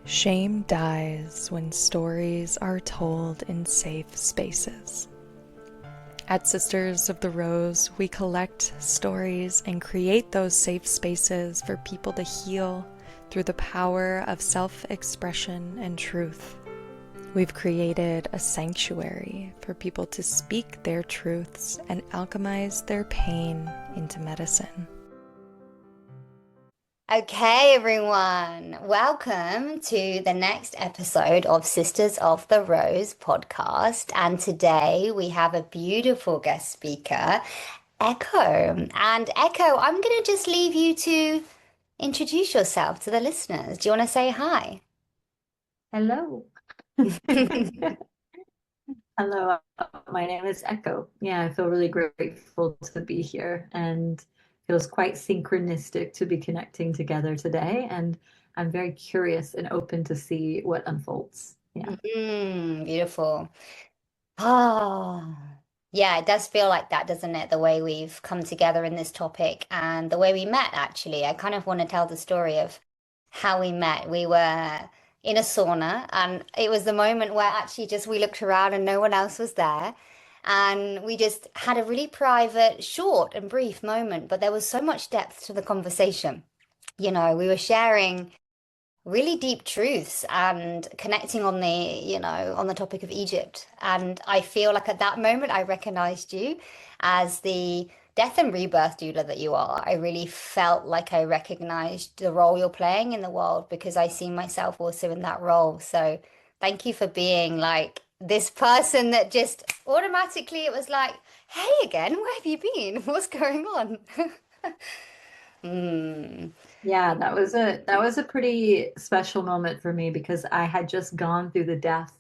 Shame dies when stories are told in safe spaces. At Sisters of the Rose, we collect stories and create those safe spaces for people to heal through the power of self-expression and truth. We've created a sanctuary for people to speak their truths and alchemize their pain into medicine. Okay, everyone, welcome to the next episode of Sisters of the Rose podcast. And today we have a beautiful guest speaker, Echo. And Echo, I'm going to just leave you to introduce yourself to the listeners. Do you want to say hi? Hello. Hello, my name is Echo. Yeah, I feel really grateful to be here and feels quite synchronistic to be connecting together today. And I'm very curious and open to see what unfolds. Yeah. Beautiful. Oh, yeah, it does feel like that, doesn't it? The way we've come together in this topic and the way we met, actually. I kind of want to tell the story of how we met. We were in a sauna, and it was the moment where actually just we looked around and no one else was there. And we just had a really private, short and brief moment, but there was so much depth to the conversation. We were sharing really deep truths and connecting on the topic of Egypt. And I feel like at that moment I recognized you as the death and rebirth doula that you are. I really felt like I recognized the role you're playing in the world because I see myself also in that role. So thank you for being like this person that just automatically it was like, hey again, where have you been? What's going on? Mm. Yeah, that was a pretty special moment for me because I had just gone through the death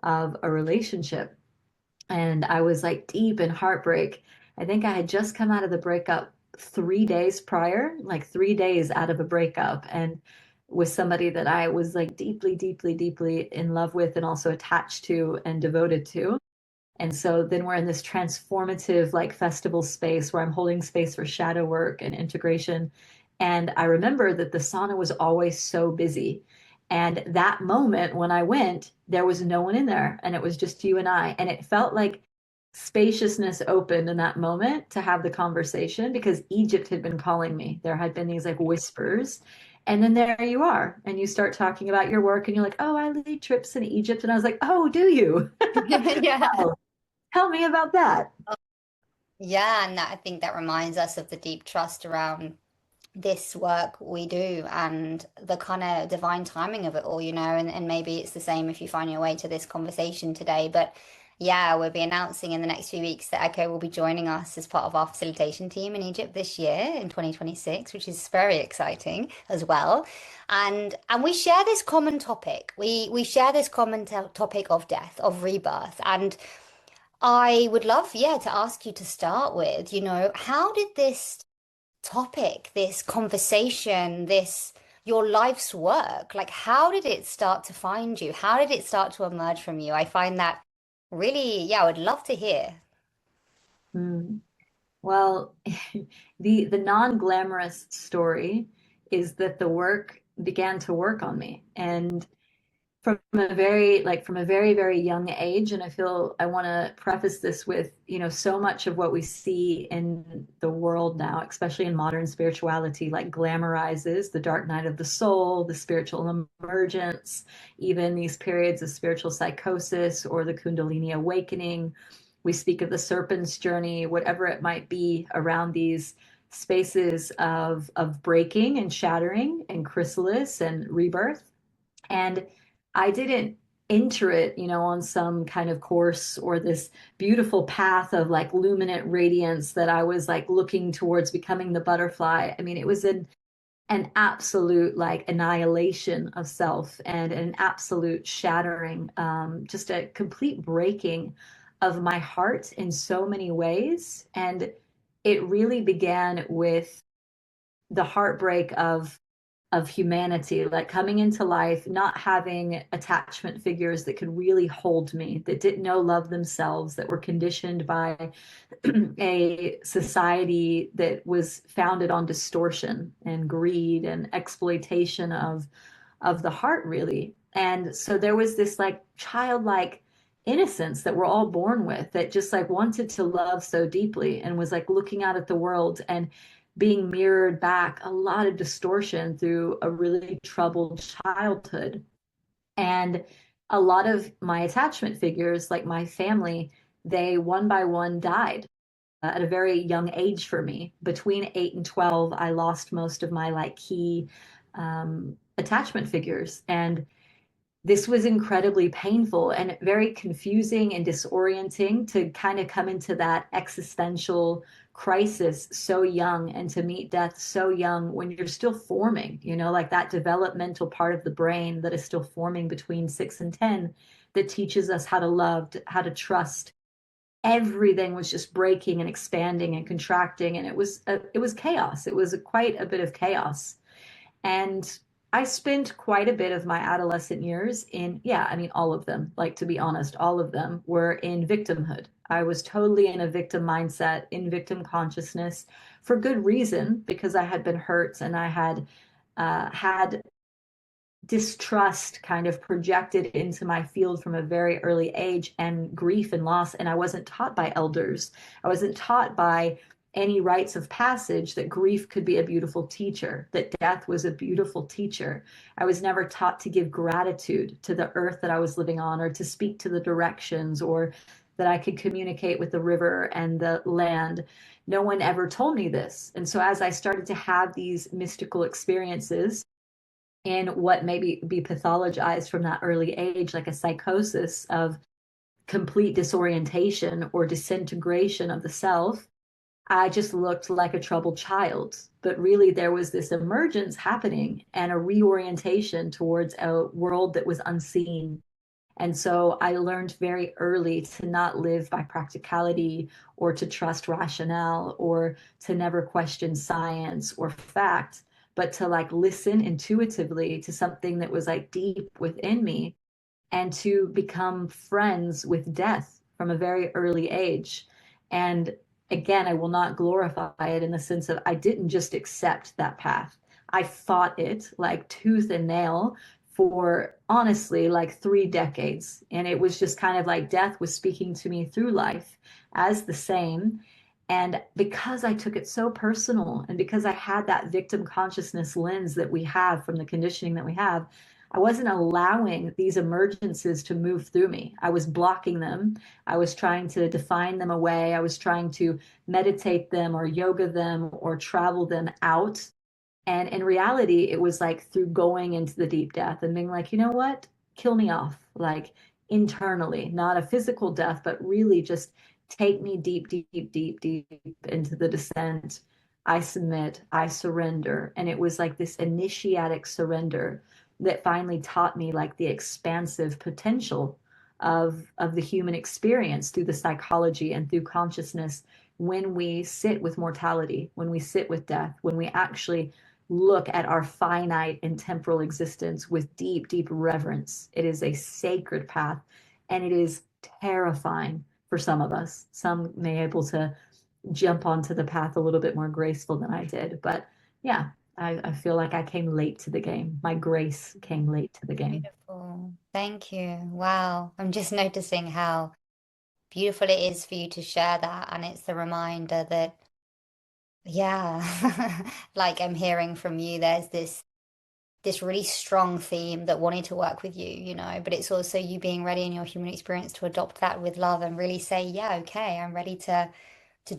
of a relationship and I was like deep in heartbreak. I think I had just come out of the breakup 3 days prior, like 3 days out of a breakup, and with somebody that I was like deeply, deeply, deeply in love with and also attached to and devoted to. And so then we're in this transformative, like festival space where I'm holding space for shadow work and integration. And I remember that the sauna was always so busy. And that moment when I went, there was no one in there and it was just you and I. And it felt like spaciousness opened in that moment to have the conversation because Egypt had been calling me. There had been these like whispers. And then there you are. And you start talking about your work and you're like, oh, I lead trips in Egypt. And I was like, oh, do you? Yeah. Wow. Tell me about that. Yeah, and I think that reminds us of the deep trust around this work we do and the kind of divine timing of it all, and maybe it's the same if you find your way to this conversation today. But yeah, we'll be announcing in the next few weeks that Echo will be joining us as part of our facilitation team in Egypt this year in 2026, which is very exciting as well. And we share this common topic. We share this common topic of death, of rebirth, and I would love, yeah, to ask you to start with, how did this topic, this conversation, your life's work, like how did it start to find you? How did it start to emerge from you? I find that really, yeah, I would love to hear. Hmm. Well, the non-glamorous story is that the work began to work on me. And from a very, very young age, and I feel I want to preface this with, so much of what we see in the world now, especially in modern spirituality, like glamorizes the dark night of the soul, the spiritual emergence, even these periods of spiritual psychosis or the Kundalini awakening. We speak of the serpent's journey, whatever it might be around these spaces of breaking and shattering and chrysalis and rebirth. And I didn't enter it, on some kind of course or this beautiful path of like luminant radiance that I was like looking towards becoming the butterfly. I mean, it was an absolute like annihilation of self and an absolute shattering, just a complete breaking of my heart in so many ways. And it really began with the heartbreak of humanity, like coming into life, not having attachment figures that could really hold me, that didn't know love themselves, that were conditioned by a society that was founded on distortion and greed and exploitation of the heart, really. And so there was this like childlike innocence that we're all born with, that just like wanted to love so deeply, and was like looking out at the world and being mirrored back a lot of distortion through a really troubled childhood. And a lot of my attachment figures, like my family, they one by one died at a very young age for me. Between 8 and 12, I lost most of my like key attachment figures. And this was incredibly painful and very confusing and disorienting to kind of come into that existential crisis so young, and to meet death so young when you're still forming, like that developmental part of the brain that is still forming between 6 and 10, that teaches us how to love, how to trust. Everything was just breaking and expanding and contracting, and it was chaos. It was quite a bit of chaos. And I spent quite a bit of my adolescent years in, yeah, I mean, all of them, like, to be honest, all of them were in victimhood. I was totally in a victim mindset, in victim consciousness, for good reason, because I had been hurt, and I had had distrust kind of projected into my field from a very early age, and grief and loss. And I wasn't taught by elders. I wasn't taught by any rites of passage that grief could be a beautiful teacher, that death was a beautiful teacher. I was never taught to give gratitude to the earth that I was living on, or to speak to the directions, or that I could communicate with the river and the land. No one ever told me this. And so as I started to have these mystical experiences, in what maybe be pathologized from that early age, like a psychosis of complete disorientation or disintegration of the self, I just looked like a troubled child. But really, there was this emergence happening and a reorientation towards a world that was unseen. And so I learned very early to not live by practicality, or to trust rationale, or to never question science or fact, but to like listen intuitively to something that was like deep within me, and to become friends with death from a very early age. And again, I will not glorify it in the sense of I didn't just accept that path. I fought it like tooth and nail for honestly like 3 decades. And it was just kind of like death was speaking to me through life as the same. And because I took it so personal, and because I had that victim consciousness lens that we have from the conditioning that we have, I wasn't allowing these emergences to move through me. I was blocking them. I was trying to define them away. I was trying to meditate them or yoga them or travel them out. And in reality, it was like through going into the deep death and being like, you know what? Kill me off, like internally, not a physical death, but really just take me deep, deep, deep, deep into the descent. I submit, I surrender. And it was like this initiatic surrender that finally taught me like the expansive potential of the human experience through the psychology and through consciousness, when we sit with mortality, when we sit with death, when we actually look at our finite and temporal existence with deep, deep reverence. It is a sacred path, and it is terrifying for some of us. Some may be able to jump onto the path a little bit more graceful than I did. But yeah, I feel like I came late to the game. My grace came late to the game. Beautiful. Thank you. Wow. I'm just noticing how beautiful it is for you to share that. And it's the reminder that, yeah, like I'm hearing from you, there's this really strong theme that wanted to work with you, but it's also you being ready in your human experience to adopt that with love and really say, yeah, okay, I'm ready to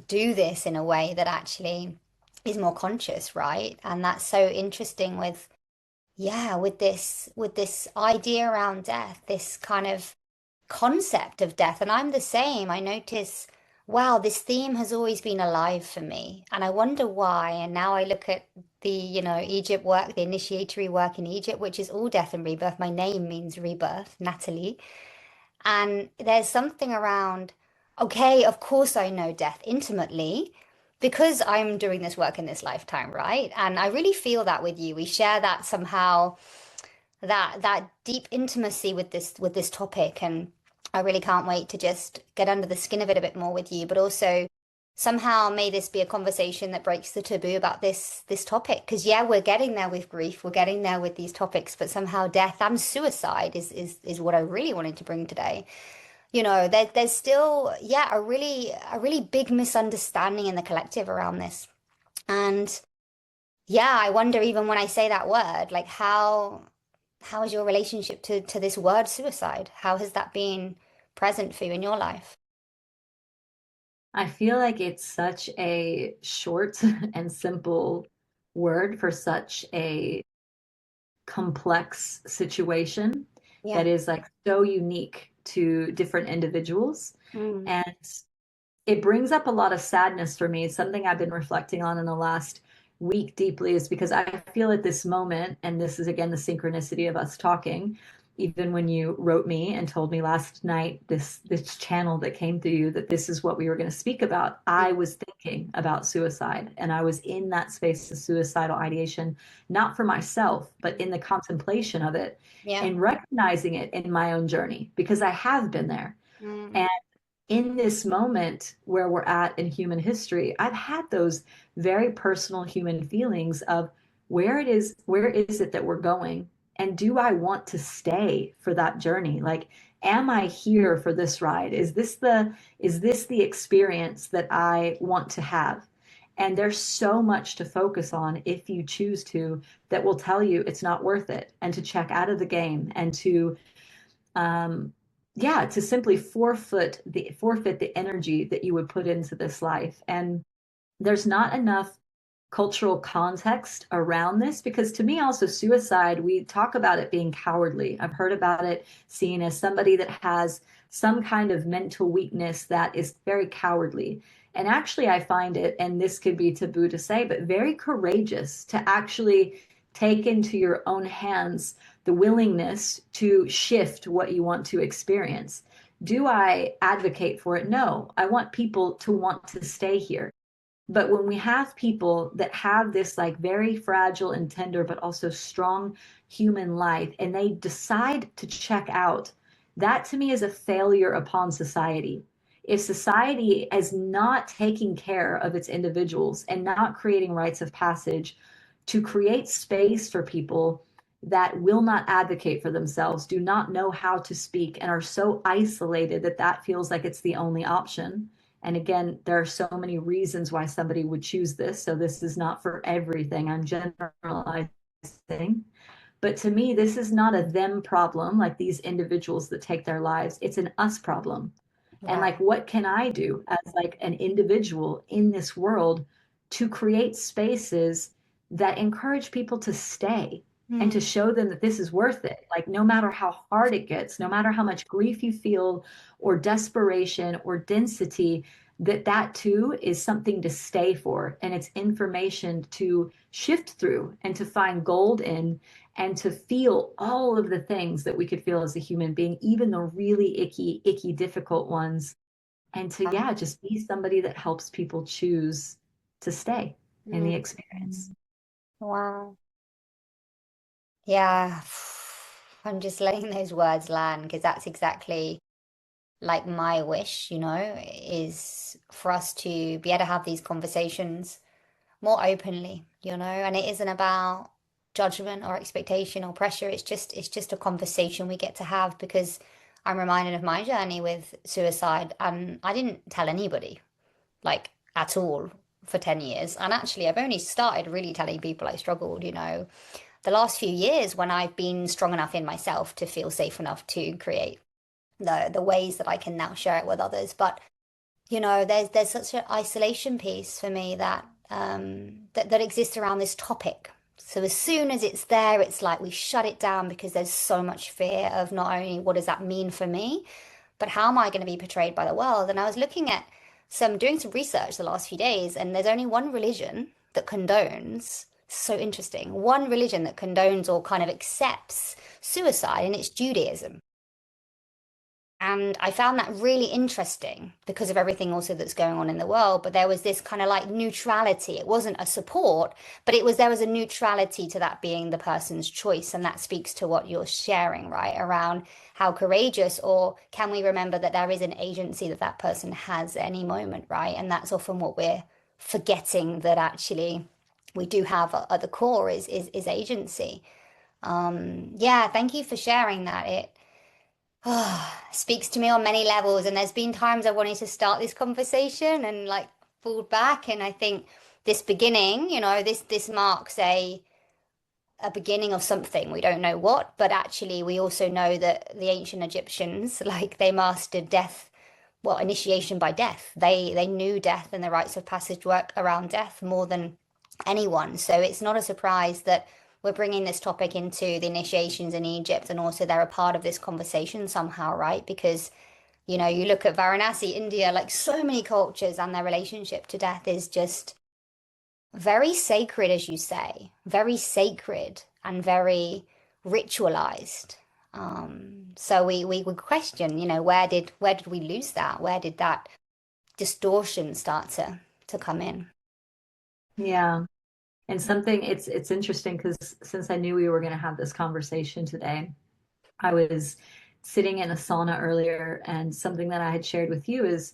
do this in a way that actually is more conscious, right? And that's so interesting with, yeah, with this idea around death, this kind of concept of death. And I'm the same. I notice, wow, this theme has always been alive for me. And I wonder why. And now I look at the, Egypt work, the initiatory work in Egypt, which is all death and rebirth. My name means rebirth, Natalie. And there's something around, okay, of course I know death intimately because I'm doing this work in this lifetime, right? And I really feel that with you. We share that somehow, that deep intimacy with this topic. And I really can't wait to just get under the skin of it a bit more with you, but also somehow may this be a conversation that breaks the taboo about this topic. Because yeah, we're getting there with grief, we're getting there with these topics, but somehow death and suicide is what I really wanted to bring today. There's still, yeah, a really big misunderstanding in the collective around this. And yeah, I wonder, even when I say that word, like how is your relationship to this word suicide? How has that been present for you in your life? I feel like it's such a short and simple word for such a complex situation Yeah. that is like so unique to different individuals. Mm. And it brings up a lot of sadness for me. It's something I've been reflecting on in the last week deeply, is because I feel at this moment, and this is again the synchronicity of us talking, even when you wrote me and told me last night, this channel that came through you, that this is what we were going to speak about. I was thinking about suicide, and I was in that space of suicidal ideation, not for myself, but in the contemplation of it Yeah. and recognizing it in my own journey, because I have been there. Mm. And in this moment where we're at in human history, I've had those very personal human feelings of where is it that we're going? And do I want to stay for that journey? Like, am I here for this ride? Is this the experience that I want to have? And there's so much to focus on if you choose to, that will tell you it's not worth it, and to check out of the game, and to um, yeah, to simply forfeit the energy that you would put into this life. And there's not enough cultural context around this, because to me also suicide, we talk about it being cowardly. I've heard about it seen as somebody that has some kind of mental weakness that is very cowardly. And actually I find it, and this could be taboo to say, but very courageous to actually take into your own hands the willingness to shift what you want to experience. Do I advocate for it? No. I want people to want to stay here. But when we have people that have this like very fragile and tender, but also strong human life, and they decide to check out, that to me is a failure upon society. If society is not taking care of its individuals and not creating rites of passage to create space for people that will not advocate for themselves, do not know how to speak, and are so isolated that that feels like it's the only option. And again, there are so many reasons why somebody would choose this. So this is not for everything. I'm generalizing. But to me, this is not a them problem, like these individuals that take their lives. It's an us problem. And Right. like, what can I do as like an individual in this world to create spaces that encourage people to stay and to Mm. show them that this is worth it? Like, no matter how hard it gets, no matter how much grief you feel, or desperation, or density, that too is something to stay for. And it's information to shift through and to find gold in, and to feel all of the things that we could feel as a human being, even the really icky, difficult ones. And to, yeah, just be somebody that helps people choose to stay in the Mm. experience. Wow. Yeah. I'm just letting those words land, because that's exactly like my wish, is for us to be able to have these conversations more openly, and it isn't about judgment or expectation or pressure. It's just a conversation we get to have, because I'm reminded of my journey with suicide, and I didn't tell anybody, like, at all, for 10 years. And actually I've only started really telling people I struggled, the last few years, when I've been strong enough in myself to feel safe enough to create the ways that I can now share it with others. But there's such an isolation piece for me that exists around this topic. So as soon as it's there, it's like we shut it down, because there's so much fear of not only what does that mean for me, but how am I going to be portrayed by the world? And I was looking at doing some research the last few days, and there's only one religion that condones, so interesting, one religion that condones or kind of accepts suicide, and it's Judaism. And I found that really interesting because of everything also that's going on in the world. But there was this kind of like neutrality. It wasn't a support, but there was a neutrality to that being the person's choice. And that speaks to what you're sharing, right? Around how courageous, or can we remember that there is an agency that that person has at any moment, right? And that's often what we're forgetting, that actually we do have at the core is agency. Yeah, thank you for sharing that. It speaks to me on many levels. And there's been times I wanted to start this conversation and like pulled back. And I think this beginning, this marks a beginning of something. We don't know what, but actually we also know that the ancient Egyptians, like they mastered death, well, initiation by death. They knew death and the rites of passage work around death more than anyone. So it's not a surprise that we're bringing this topic into the initiations in Egypt, and also they're a part of this conversation somehow, right? Because you look at Varanasi, India, like so many cultures, and their relationship to death is just very sacred, as you say, very sacred and very ritualized. So we would question, where did we lose that? Where did that distortion start to come in? Yeah. And something it's interesting because since I knew we were going to have this conversation today, I was sitting in a sauna earlier, and something that I had shared with you is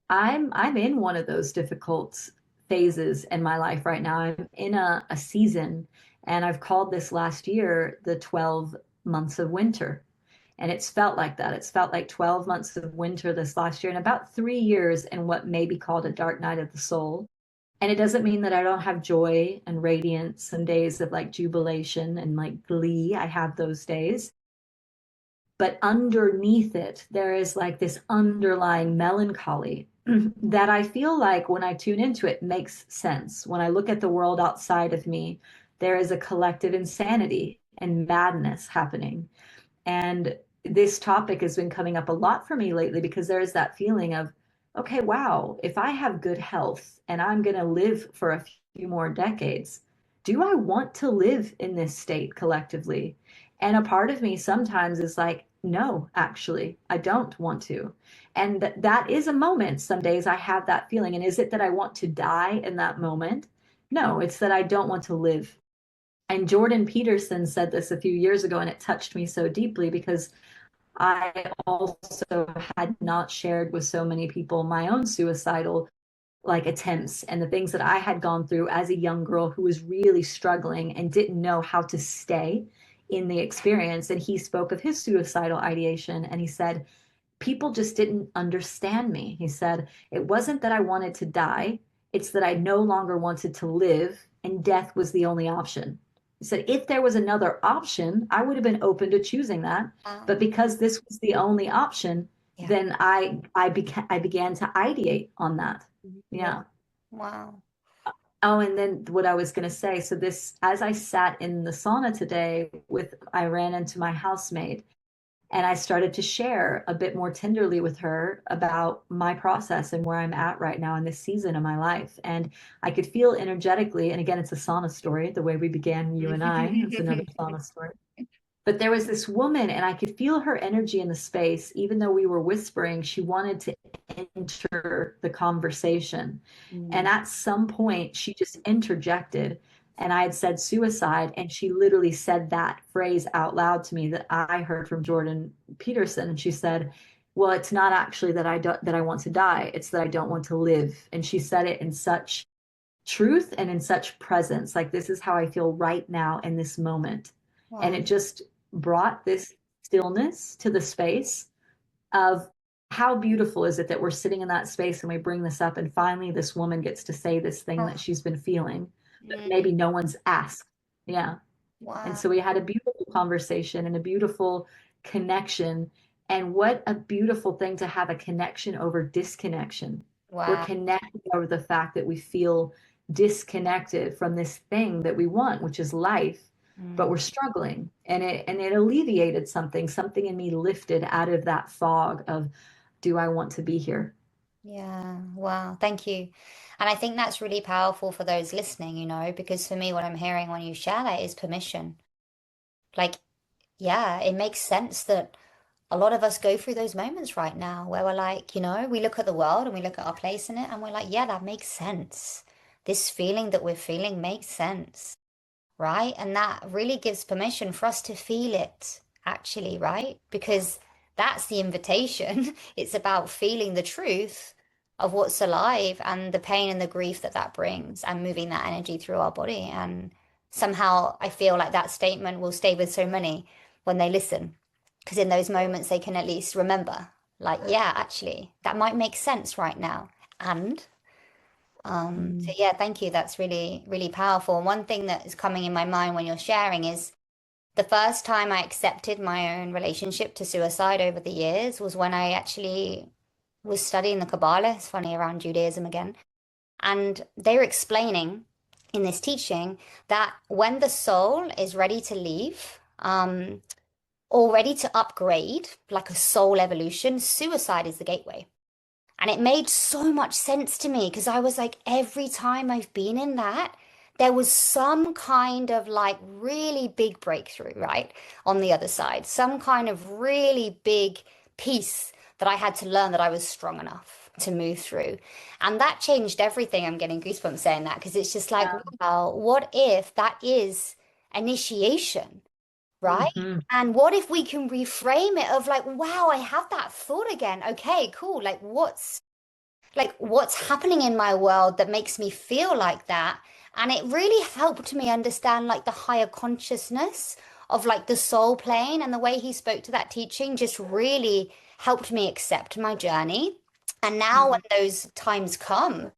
I'm in one of those difficult phases in my life right now. I'm in a season, and I've called this last year the 12 months of winter. And it's felt like that. It's felt like 12 months of winter this last year, and about 3 years in what may be called a dark night of the soul. And it doesn't mean that I don't have joy and radiance and days of like jubilation and like glee. I have those days. But underneath it, there is like this underlying melancholy that I feel like when I tune into it makes sense. When I look at the world outside of me, there is a collective insanity and madness happening. And this topic has been coming up a lot for me lately because there is that feeling of, okay, wow, if I have good health and I'm going to live for a few more decades, do I want to live in this state collectively? And a part of me sometimes is like, no, actually, I don't want to. And that is a moment. Some days I have that feeling. And is it that I want to die in that moment? No, it's that I don't want to live. And Jordan Peterson said this a few years ago, and it touched me so deeply because I also had not shared with so many people my own suicidal like attempts and the things that I had gone through as a young girl who was really struggling and didn't know how to stay in the experience. And he spoke of his suicidal ideation, and he said, people just didn't understand me. He said, it wasn't that I wanted to die, it's that I no longer wanted to live, and death was the only option. He said, if there was another option, I would have been open to choosing that. But because this was the only option, Yeah. then I began to ideate on that. Yeah. Wow. Oh, and then what I was going to say, so this, as I sat in the sauna today I ran into my housemate, and I started to share a bit more tenderly with her about my process and where I'm at right now in this season of my life. And I could feel energetically, and again, it's a sauna story, the way we began, you and I, it's another sauna story. But there was this woman, and I could feel her energy in the space. Even though we were whispering, she wanted to enter the conversation. And at some point, she just interjected. And I had said suicide, and she literally said that phrase out loud to me that I heard from Jordan Peterson. And she said, well, it's not actually that I want to die. It's that I don't want to live. And she said it in such truth and in such presence. Like, this is how I feel right now in this moment. And Wow. it just brought this stillness to the space of how beautiful is it that we're sitting in that space and we bring this up, and finally this woman gets to say this thing that she's been feeling that maybe no one's asked. Yeah. And Wow. so we had a beautiful conversation and a beautiful connection. And what a beautiful thing to have a connection over disconnection. We're Wow. connected over the fact that we feel disconnected from this thing that we want, which is life, but we're struggling. And it alleviated something in me lifted out of that fog of, do I want to be here? Yeah. Wow. Thank you. And I think that's really powerful for those listening, because for me, what I'm hearing when you share that is permission. Like, yeah, it makes sense that a lot of us go through those moments right now where we're like, we look at the world and we look at our place in it and we're like, yeah, that makes sense. This feeling that we're feeling makes sense, right? And that really gives permission for us to feel it, actually, right? Because that's the invitation. It's about feeling the truth of what's alive and the pain and the grief that that brings and moving that energy through our body. And somehow I feel like that statement will stay with so many when they listen, because in those moments they can at least remember, like, yeah, actually, that might make sense right now. And so yeah, thank you. That's really, really powerful. And one thing that is coming in my mind when you're sharing is the first time I accepted my own relationship to suicide over the years was when I actually was studying the Kabbalah. It's funny, around Judaism again. And they were explaining in this teaching that when the soul is ready to leave, or ready to upgrade, like a soul evolution, suicide is the gateway. And it made so much sense to me because I was like, every time I've been in that, there was some kind of like really big breakthrough, right? On the other side, some kind of really big piece that I had to learn that I was strong enough to move through. And that changed everything. I'm getting goosebumps saying that because it's just like, Yeah. wow, what if that is initiation? Right? Hmm. And what if we can reframe it of like, wow, I have that thought again. Okay, cool. What's happening in my world that makes me feel like that? And it really helped me understand like the higher consciousness of like the soul plane, and the way he spoke to that teaching just really helped me accept my journey. And now when those times come,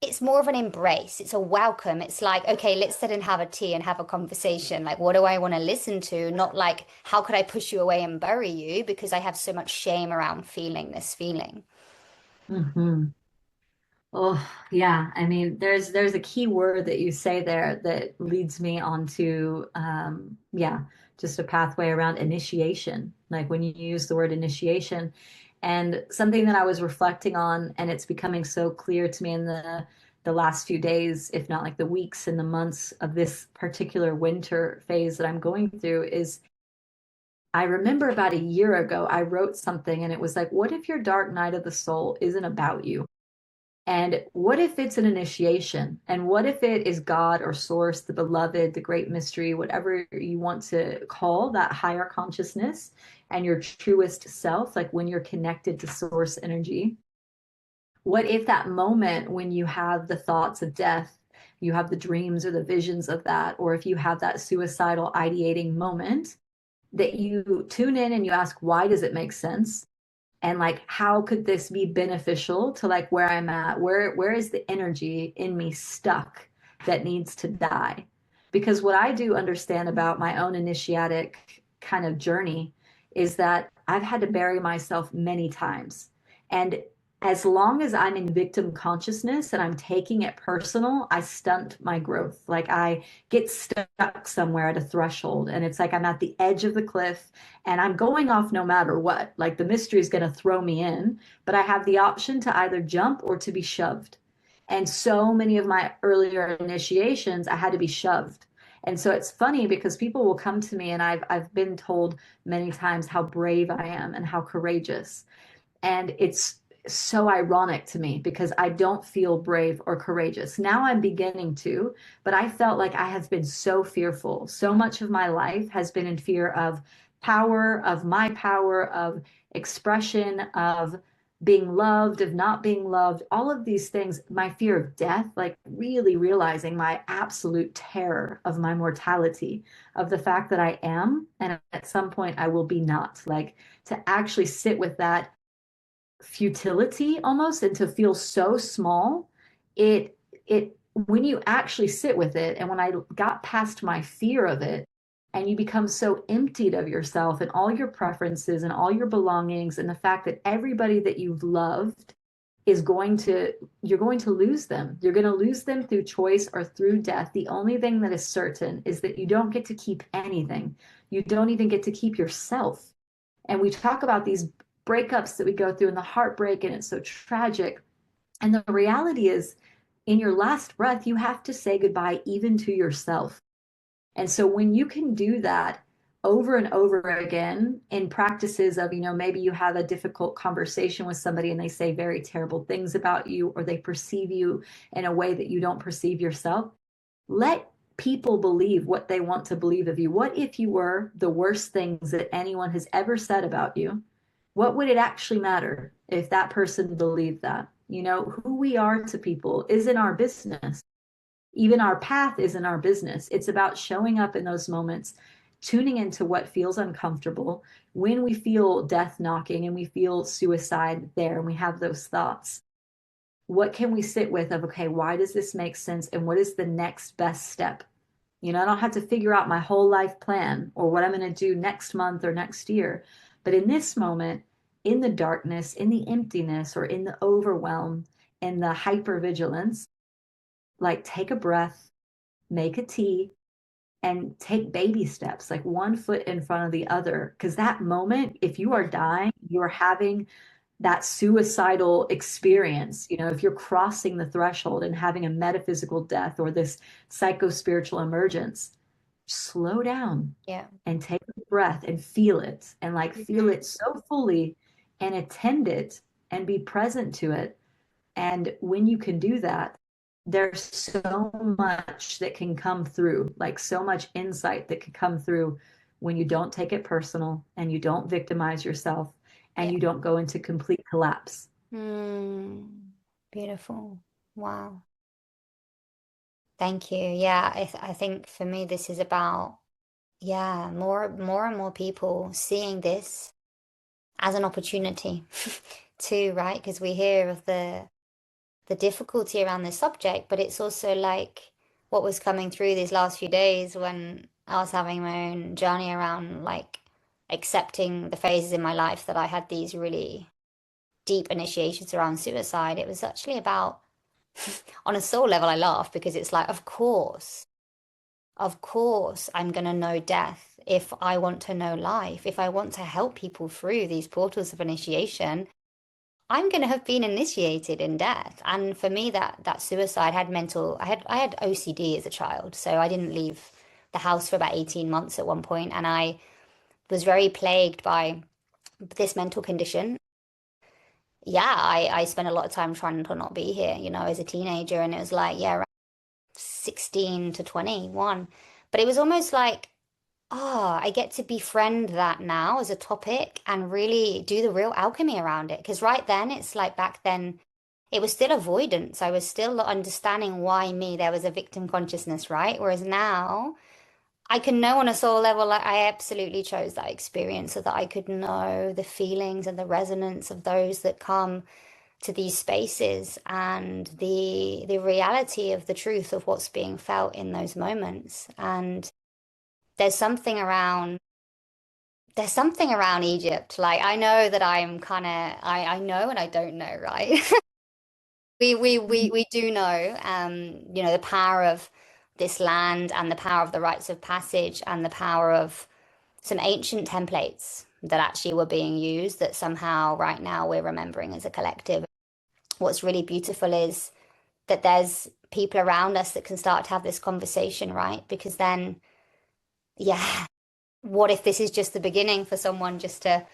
it's more of an embrace. It's a welcome. It's like, okay, let's sit and have a tea and have a conversation. Like, what do I want to listen to? Not like, how could I push you away and bury you because I have so much shame around feeling this feeling. Hmm. Oh, yeah. I mean, there's a key word that you say there that leads me onto yeah, just a pathway around initiation. Like when you use the word initiation, and something that I was reflecting on, and it's becoming so clear to me in the last few days, if not like the weeks and the months of this particular winter phase that I'm going through, is I remember about a year ago, I wrote something and it was like, what if your dark night of the soul isn't about you? And what if it's an initiation? And what if it is God or source, the beloved, the great mystery, whatever you want to call that higher consciousness and your truest self, like when you're connected to source energy? What if that moment when you have the thoughts of death, you have the dreams or the visions of that, or if you have that suicidal ideating moment, that you tune in and you ask, why does it make sense? And like, how could this be beneficial to like where I'm at? Where is the energy in me stuck that needs to die? Because what I do understand about my own initiatic kind of journey is that I've had to bury myself many times. And as long as I'm in victim consciousness and I'm taking it personal, I stunt my growth. Like I get stuck somewhere at a threshold and it's like I'm at the edge of the cliff and I'm going off no matter what. Like the mystery is going to throw me in, but I have the option to either jump or to be shoved. And so many of my earlier initiations, I had to be shoved. And so it's funny because people will come to me and I've been told many times how brave I am and how courageous. And it's so ironic to me because I don't feel brave or courageous. Now I'm beginning to, but I felt like I have been so fearful. So much of my life has been in fear of power, of my power, of expression, of being loved, of not being loved, all of these things, my fear of death, like really realizing my absolute terror of my mortality, of the fact that I am, and at some point I will be not. Like to actually sit with that futility almost and to feel so small, it when you actually sit with it, and when I got past my fear of it, and you become so emptied of yourself and all your preferences and all your belongings, and the fact that everybody that you've loved is going to, you're going to lose them. You're going to lose them through choice or through death. The only thing that is certain is that you don't get to keep anything. You don't even get to keep yourself. And we talk about these breakups that we go through and the heartbreak, and it's so tragic. And the reality is, in your last breath, you have to say goodbye even to yourself. And so when you can do that over and over again in practices of, maybe you have a difficult conversation with somebody and they say very terrible things about you, or they perceive you in a way that you don't perceive yourself. Let people believe what they want to believe of you. What if you were the worst things that anyone has ever said about you? What would it actually matter if that person believed that? Who we are to people isn't our business. Even our path isn't our business. It's about showing up in those moments, tuning into what feels uncomfortable. When we feel death knocking and we feel suicide there and we have those thoughts, what can we sit with of, okay, why does this make sense? And what is the next best step? I don't have to figure out my whole life plan or what I'm going to do next month or next year. But in this moment, in the darkness, in the emptiness, or in the overwhelm, in the hypervigilance, like take a breath, make a tea, and take baby steps, like one foot in front of the other. Because that moment, if you are dying, you're having that suicidal experience. If you're crossing the threshold and having a metaphysical death or this psycho-spiritual emergence, slow down and take a breath and feel it, and like feel it so fully and attend it and be present to it. And when you can do that, there's so much that can come through, like so much insight that can come through when you don't take it personal and you don't victimize yourself and you don't go into complete collapse. Beautiful. Wow. Thank you. Yeah, I think for me this is about more and more people seeing this as an opportunity too, right? Because we hear of the difficulty around this subject, but it's also like what was coming through these last few days when I was having my own journey around like accepting the phases in my life that I had these really deep initiations around suicide. It was actually about, on a soul level, I laugh because it's like, of course, I'm going to know death if I want to know life, if I want to help people through these portals of initiation. I'm going to have been initiated in death. And for me, that suicide had I had OCD as a child. So I didn't leave the house for about 18 months at one point, and I was very plagued by this mental condition. Yeah, I spent a lot of time trying to not be here, as a teenager. And it was like, around 16 to 21. But it was almost like, I get to befriend that now as a topic and really do the real alchemy around it. Because right then, it's like back then, it was still avoidance. I was still not understanding why me. There was a victim consciousness, right? Whereas now, I can know on a soul level, like I absolutely chose that experience so that I could know the feelings and the resonance of those that come to these spaces and the reality of the truth of what's being felt in those moments. And there's something around Egypt. Like I know that I'm kind of I know and I don't know, right? We do know the power of this land and the power of the rites of passage and the power of some ancient templates that actually were being used that somehow right now we're remembering as a collective. What's really beautiful is that there's people around us that can start to have this conversation, right? Because then, what if this is just the beginning for someone just to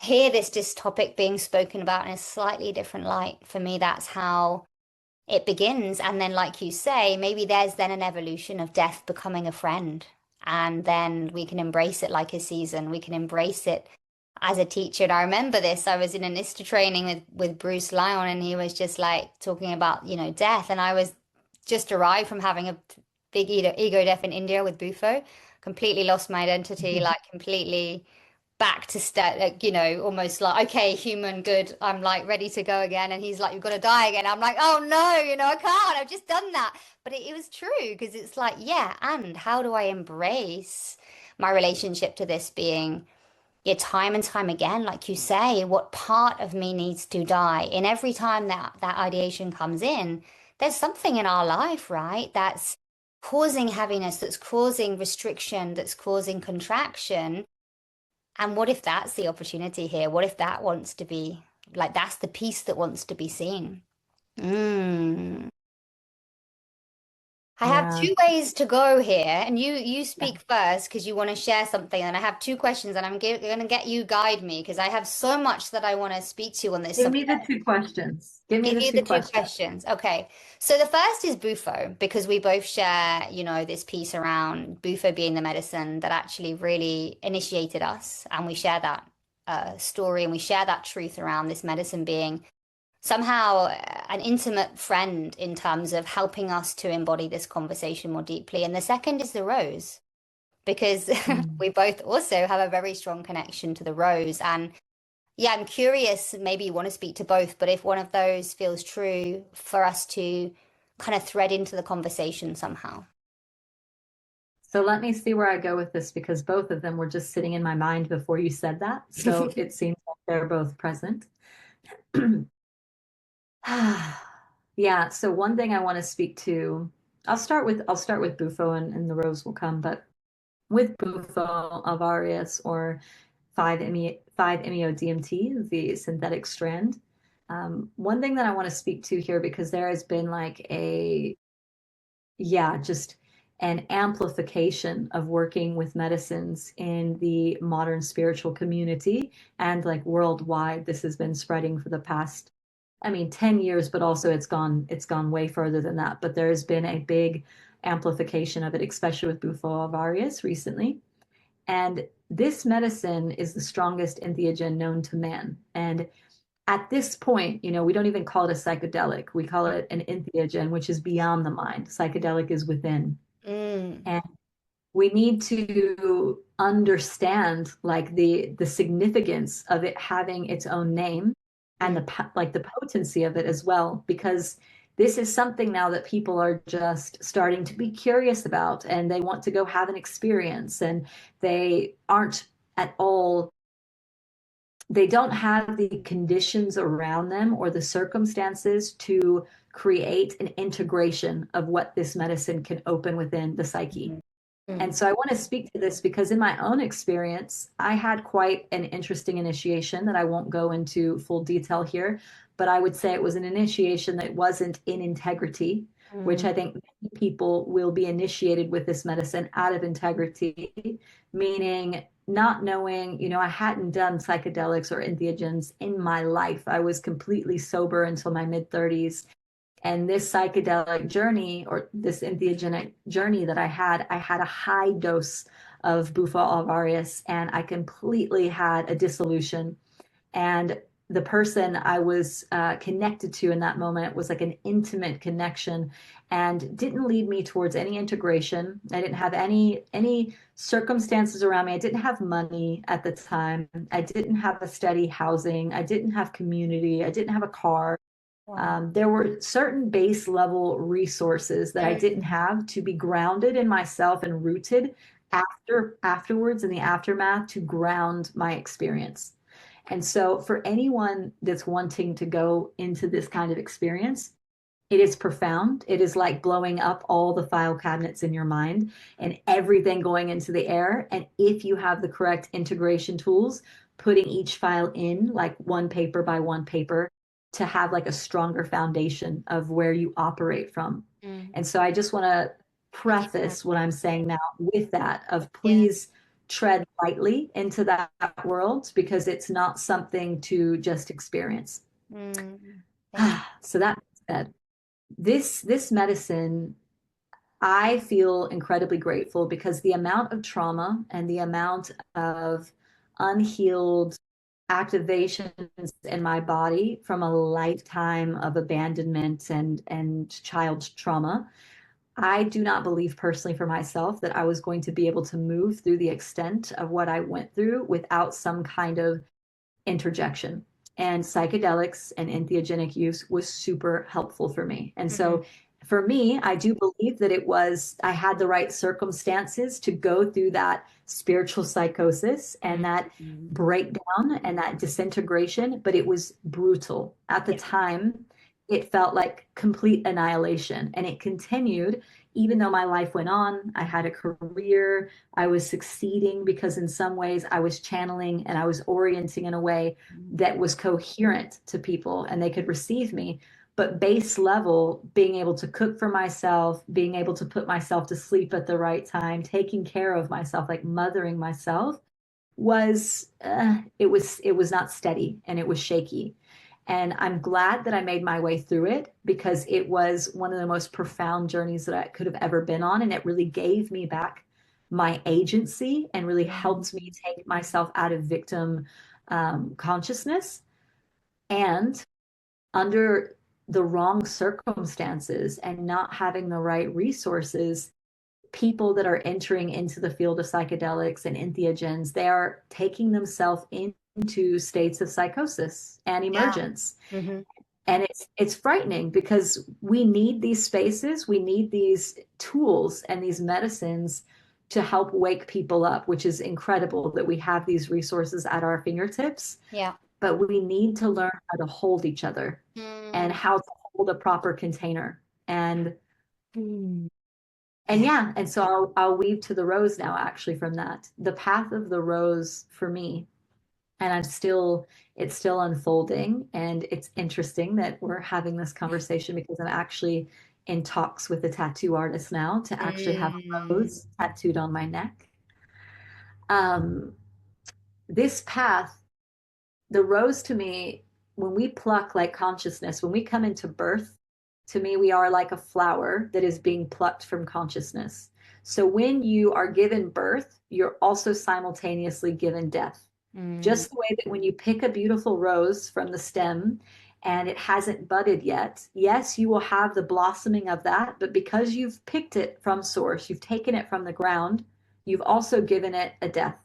hear this topic being spoken about in a slightly different light? For me, that's how it begins. And then, like you say, maybe there's then an evolution of death becoming a friend. And then we can embrace it like a season. We can embrace it as a teacher. And I remember this, I was in an ISTA training with Bruce Lyon, and he was just like talking about, death. And I was just arrived from having a big ego death in India with Bufo, completely lost my identity, like completely back to like, almost like, okay, human, good. I'm like ready to go again. And he's like, you've got to die again. I'm like, oh no, I can't. I've just done that. But it was true because it's like, and how do I embrace my relationship to this being, time and time again, like you say, what part of me needs to die? And every time that ideation comes in, there's something in our life, right? That's causing heaviness, that's causing restriction, that's causing contraction. And what if that's the opportunity here? What if that wants to be like, that's the piece that wants to be seen? I have Yeah. two ways to go here, and you speak first because you want to share something, and I have two questions, and I'm going to get you guide me because I have so much that I want to speak to on this Give me subject. the two questions. Give me Give the you two the two questions. questions. Okay. So the first is Bufo, because we both share, this piece around Bufo being the medicine that actually really initiated us. And we share that story and we share that truth around this medicine being somehow an intimate friend in terms of helping us to embody this conversation more deeply. And the second is the rose, because Mm. we both also have a very strong connection to the rose. And yeah, I'm curious, maybe you want to speak to both, but if one of those feels true for us to kind of thread into the conversation somehow. So let me see where I go with this because both of them were just sitting in my mind before you said that. So it seems like they're both present. Yeah, so one thing I want to speak to, I'll start with Bufo and the rose will come, but with Bufo alvarius or 5-MeO DMT, the synthetic strand. One thing that I want to speak to here because there has been like just an amplification of working with medicines in the modern spiritual community and like worldwide. This has been spreading for the past, I mean, 10 years, but also it's gone way further than that. But there has been a big amplification of it, especially with Bufo alvarius recently. And this medicine is the strongest entheogen known to man. And at this point, we don't even call it a psychedelic. We call it an entheogen, which is beyond the mind. Psychedelic is within. Mm, And we need to understand like the significance of it having its own name and mm, the potency of it as well, because this is something now that people are just starting to be curious about and they want to go have an experience and they aren't at all they don't have the conditions around them or the circumstances to create an integration of what this medicine can open within the psyche. mm, And mm. so I want to speak to this because in my own experience, I had quite an interesting initiation that I won't go into full detail here, but I would say it was an initiation that wasn't in integrity, which Mm, I think many people will be initiated with this medicine out of integrity, meaning not knowing, I hadn't done psychedelics or entheogens in my life. I was completely sober until my mid 30s. And this psychedelic journey or this entheogenic journey that I had a high dose of Bufo alvarius and I completely had a dissolution. And the person I was connected to in that moment was like an intimate connection and didn't lead me towards any integration. I didn't have any circumstances around me. I didn't have money at the time. I didn't have a steady housing. I didn't have community. I didn't have a car. wow. There were certain base level resources that I didn't Mm, have to be grounded in myself and rooted afterwards in the aftermath to ground my experience. And so for anyone that's wanting to go into this kind of experience, it is profound. It is like blowing up all the file cabinets in your mind and everything going into the air. And if you have the correct integration tools, putting each file in like one paper by one paper to have like a stronger foundation of where you operate from. mm. And so I just want to Yeah, preface what I'm saying now with that of yeah. please tread lightly into that world because it's not something to just experience. Mm. Thank you. So that said, this medicine, I feel incredibly grateful because the amount of trauma and the amount of unhealed activations in my body from a lifetime of abandonment and child trauma. I do not believe personally for myself that I was going to be able to move through the extent of what I went through without some kind of interjection. And psychedelics and entheogenic use was super helpful for me. And Mm, so for me, I do believe that I had the right circumstances to go through that spiritual psychosis and mm, that mm. breakdown and that disintegration, but it was brutal. At the Yeah. time, it felt like complete annihilation. And it continued, even though my life went on. I had a career, I was succeeding because in some ways I was channeling and I was orienting in a way Mm, that was coherent to people and they could receive me. but base level, being able to cook for myself, being able to put myself to sleep at the right time, taking care of myself, like mothering myself, was it was not steady and it was shaky. And I'm glad that I made my way through it, because it was one of the most profound journeys that I could have ever been on. And it really gave me back my agency and really helped me take myself out of victim consciousness. And under the wrong circumstances and not having the right resources, people that are entering into the field of psychedelics and entheogens, they are taking themselves into states of psychosis and emergence. Yeah. Mm-hmm. And it's frightening, because we need these spaces, we need these tools and these medicines to help wake people up, which is incredible that we have these resources at our fingertips. Yeah. But we need to learn how to hold each other and how to hold a proper container. And yeah, and so I'll weave to the rose now, actually, from that. The path of the rose for me, and it's still unfolding, and it's interesting that we're having this conversation, because I'm actually in talks with a tattoo artist now to actually have a rose tattooed on my neck. This path, the rose, to me, when we pluck like consciousness, when we come into birth, to me, we are like a flower that is being plucked from consciousness. So when you are given birth, you're also simultaneously given death. Just the way that when you pick a beautiful rose from the stem and it hasn't budded yet, yes, you will have the blossoming of that, but because you've picked it from source, you've taken it from the ground, you've also given it a death.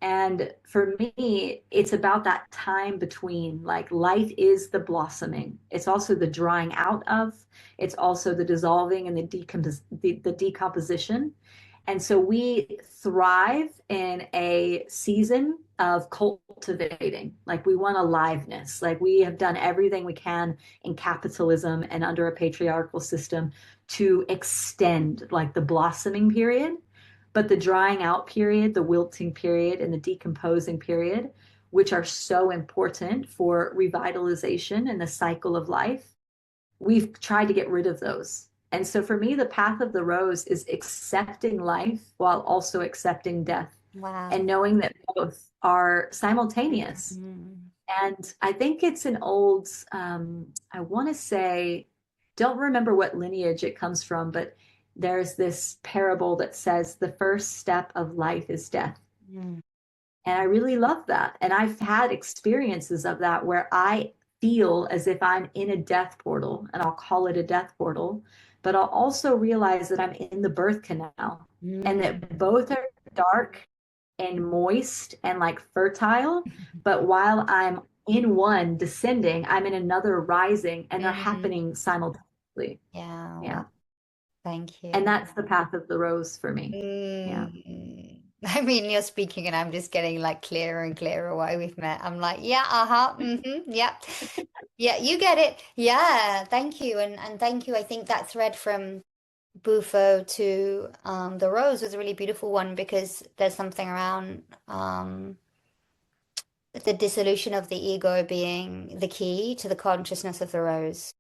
And for me, it's about that time between, like, life is the blossoming. It's also the drying out of, it's also the dissolving and the decomposition. And so we thrive in a season of cultivating. Like, we want aliveness. Like, we have done everything we can in capitalism and under a patriarchal system to extend like the blossoming period. But the drying out period, the wilting period, and the decomposing period, which are so important for revitalization and the cycle of life, we've tried to get rid of those. And so for me, the path of the rose is accepting life while also accepting death. Wow. And knowing that both are simultaneous. And I think it's an old, I want to say, don't remember what lineage it comes from, but there's this parable that says the first step of life is death. And I really love that. And I've had experiences of that where I feel as if I'm in a death portal, and I'll call it a death portal, but I'll also realize that I'm in the birth canal, and that both are dark and moist and like fertile. But while I'm in one descending, I'm in another rising, and they're happening simultaneously. Yeah. Yeah. Thank you. And that's the path of the rose for me. Yeah. I mean, you're speaking and I'm just getting like clearer and clearer why we've met. I'm like, yeah, yeah. Yeah, you get it. Yeah, thank you. And thank you. I think that thread from Bufo to the rose was a really beautiful one, because there's something around the dissolution of the ego being the key to the consciousness of the rose,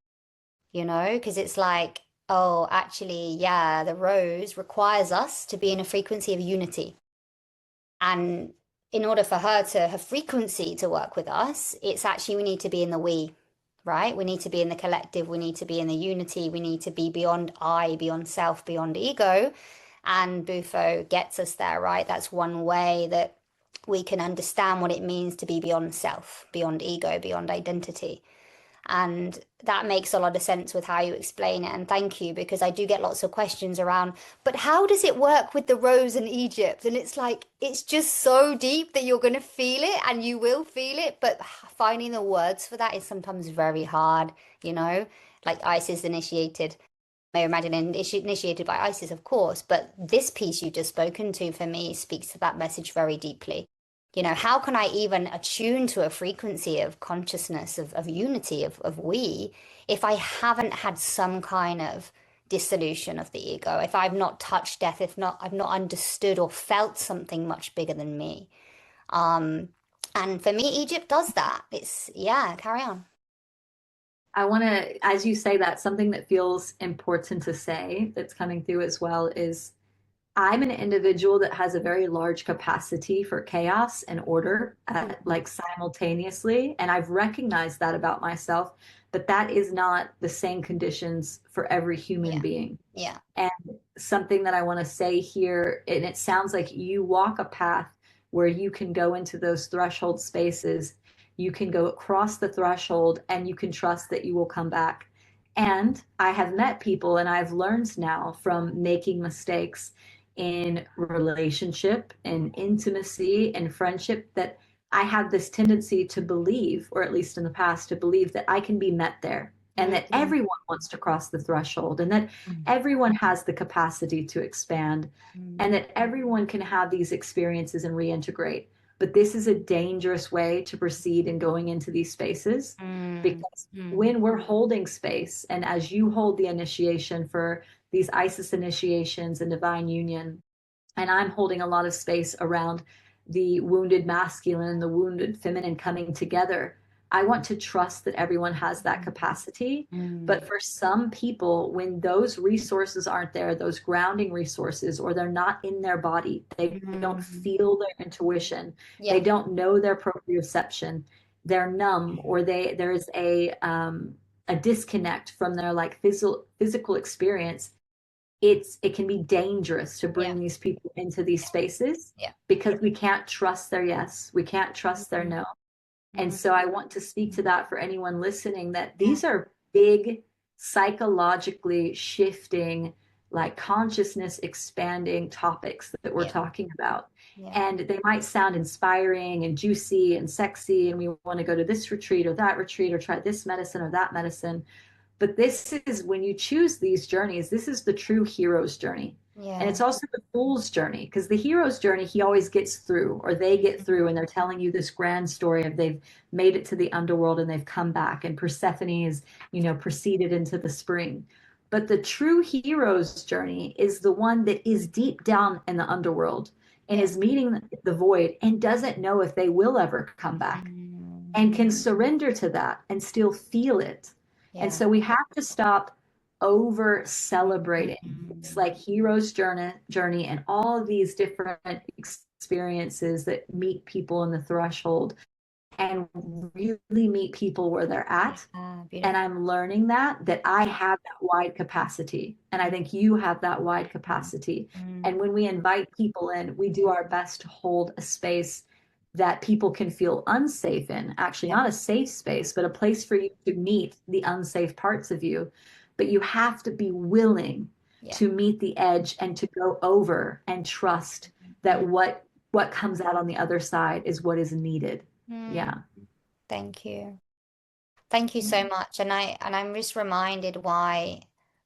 you know, because it's like, oh, actually, yeah, the rose requires us to be in a frequency of unity. And in order for her frequency to work with us, it's actually, we need to be in the we, right? We need to be in the collective. We need to be in the unity. We need to be beyond I, beyond self, beyond ego. And Bufo gets us there, right? That's one way that we can understand what it means to be beyond self, beyond ego, beyond identity. And that makes a lot of sense with how you explain it. And thank you, because I do get lots of questions around, but how does it work with the rose in Egypt? And it's like, it's just so deep that you're going to feel it, and you will feel it. But finding the words for that is sometimes very hard, you know, like Isis initiated. I imagine initiated by Isis, of course. But this piece you just spoken to, for me, speaks to that message very deeply. You know, how can I even attune to a frequency of consciousness, of unity, of we, if I haven't had some kind of dissolution of the ego, if I've not touched death, if not, I've not understood or felt something much bigger than me. And for me, Egypt does that. It's, yeah, carry on. I want to, as you say that, something that feels important to say that's coming through as well is I'm an individual that has a very large capacity for chaos and order like simultaneously. And I've recognized that about myself, but that is not the same conditions for every human Yeah. being. Yeah. And something that I want to say here, and it sounds like you walk a path where you can go into those threshold spaces, you can go across the threshold, and you can trust that you will come back. And I have met people, and I've learned now from making mistakes in relationship and intimacy and friendship that I have this tendency to believe, or at least in the past, to believe that I can be met there and that everyone wants to cross the threshold and that everyone has the capacity to expand and that everyone can have these experiences and reintegrate. But this is a dangerous way to proceed in going into these spaces because when we're holding space, and as you hold the initiation for these Isis initiations and divine union, and I'm holding a lot of space around the wounded masculine and the wounded feminine coming together. I want to trust that everyone has that capacity. But for some people, when those resources aren't there, those grounding resources, or they're not in their body, they don't feel their intuition, they don't know their proprioception, they're numb, or there's a disconnect from their like physical experience. It can be dangerous to bring these people into these spaces because we can't trust their yes, we can't trust their no. And so I want to speak to that for anyone listening, that these are big, psychologically shifting, like consciousness expanding topics that we're talking about. And they might sound inspiring and juicy and sexy, and we want to go to this retreat or that retreat or try this medicine or that medicine. But this is, when you choose these journeys, this is the true hero's journey. And it's also the fool's journey, because the hero's journey, he always gets through, or they get through, and they're telling you this grand story of they've made it to the underworld and they've come back, and Persephone is, proceeded into the spring. But the true hero's journey is the one that is deep down in the underworld and is meeting the void and doesn't know if they will ever come back, and can surrender to that and still feel it. And so we have to stop over celebrating. It's like hero's journey and all of these different experiences that meet people in the threshold, and really meet people where they're at. And I'm learning that I have that wide capacity, and I think you have that wide capacity. And when we invite people in, we do our best to hold a space that people can feel unsafe in, actually not a safe space, but a place for you to meet the unsafe parts of you. But you have to be willing to meet the edge and to go over and trust that what comes out on the other side is what is needed. Thank you. Thank you so much. And I'm just reminded why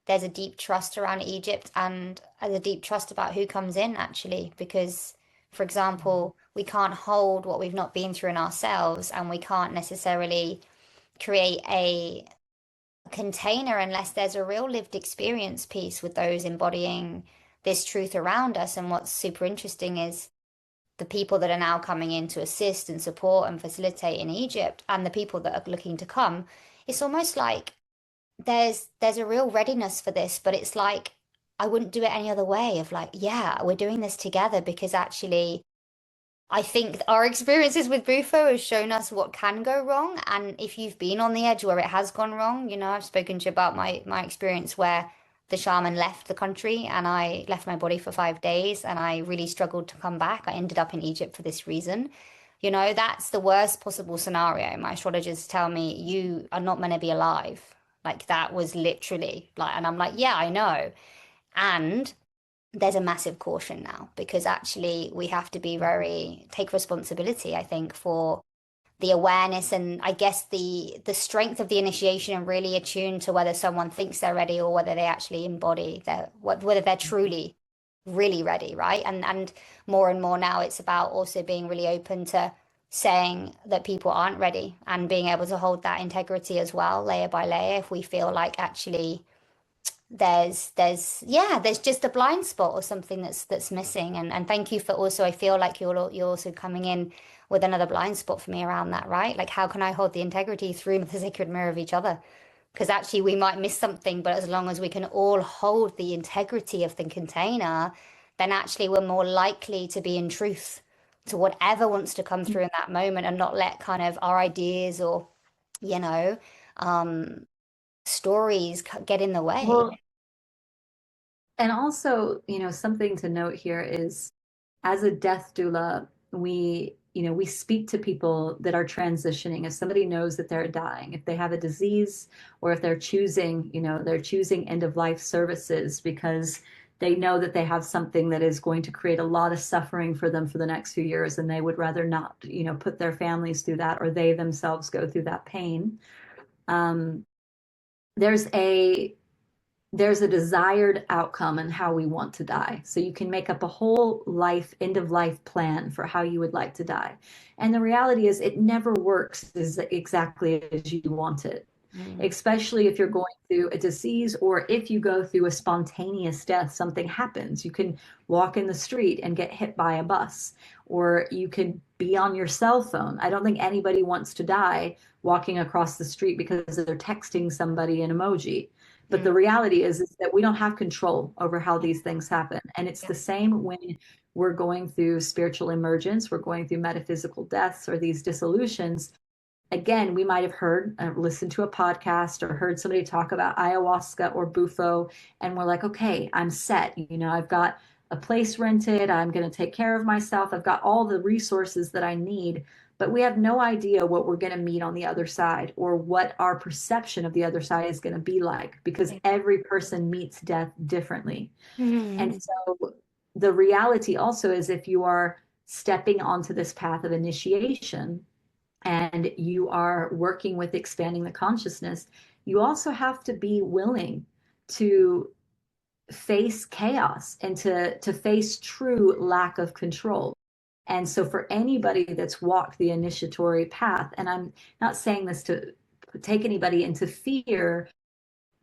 there's a deep trust around Egypt, and a deep trust about who comes in actually, because for example, we can't hold what we've not been through in ourselves, and we can't necessarily create a container unless there's a real lived experience piece with those embodying this truth around us. And what's super interesting is the people that are now coming in to assist and support and facilitate in Egypt, and the people that are looking to come. It's almost like there's a real readiness for this, but it's like I wouldn't do it any other way, of like, yeah, we're doing this together, because actually I think our experiences with Bufo has shown us what can go wrong. And if you've been on the edge where it has gone wrong, I've spoken to you about my experience where the shaman left the country and I left my body for 5 days and I really struggled to come back. I ended up in Egypt for this reason. That's the worst possible scenario. My astrologers tell me you are not meant to be alive. Like that was literally like, and I'm like, yeah, I know. And there's a massive caution now, because actually we have to be take responsibility, I think, for the awareness and I guess the strength of the initiation, and really attune to whether someone thinks they're ready or whether they actually embody whether they're truly really ready, right? And more and more now it's about also being really open to saying that people aren't ready, and being able to hold that integrity as well, layer by layer, if we feel like actually there's just a blind spot or something that's missing. And thank you for also, I feel like you're also coming in with another blind spot for me around that, right? Like how can I hold the integrity through the sacred mirror of each other? because actually we might miss something, but as long as we can all hold the integrity of the container, then actually we're more likely to be in truth to whatever wants to come through in that moment, and not let kind of our ideas or, you know, stories get in the way. Well, and also, something to note here is, as a death doula, we speak to people that are transitioning. If somebody knows that they're dying, if they have a disease, or if they're choosing end of life services because they know that they have something that is going to create a lot of suffering for them for the next few years, and they would rather not, put their families through that, or they themselves go through that pain. Um, there's a there's a desired outcome in how we want to die. So you can make up a whole life, end of life plan for how you would like to die. And the reality is, it never works exactly as you want it, especially if you're going through a disease, or if you go through a spontaneous death. Something happens. You can walk in the street and get hit by a bus, or you could be on your cell phone. I don't think anybody wants to die walking across the street because they're texting somebody an emoji. But the reality is that we don't have control over how these things happen. And it's the same when we're going through spiritual emergence, we're going through metaphysical deaths or these dissolutions. Again, we might have heard, listened to a podcast, or heard somebody talk about ayahuasca or bufo, and we're like, okay, I'm set. I've got a place rented. I'm going to take care of myself. I've got all the resources that I need. But we have no idea what we're going to meet on the other side, or what our perception of the other side is going to be like, because every person meets death differently. And so the reality also is, if you are stepping onto this path of initiation and you are working with expanding the consciousness, you also have to be willing to face chaos and to face true lack of control. And so for anybody that's walked the initiatory path, and I'm not saying this to take anybody into fear,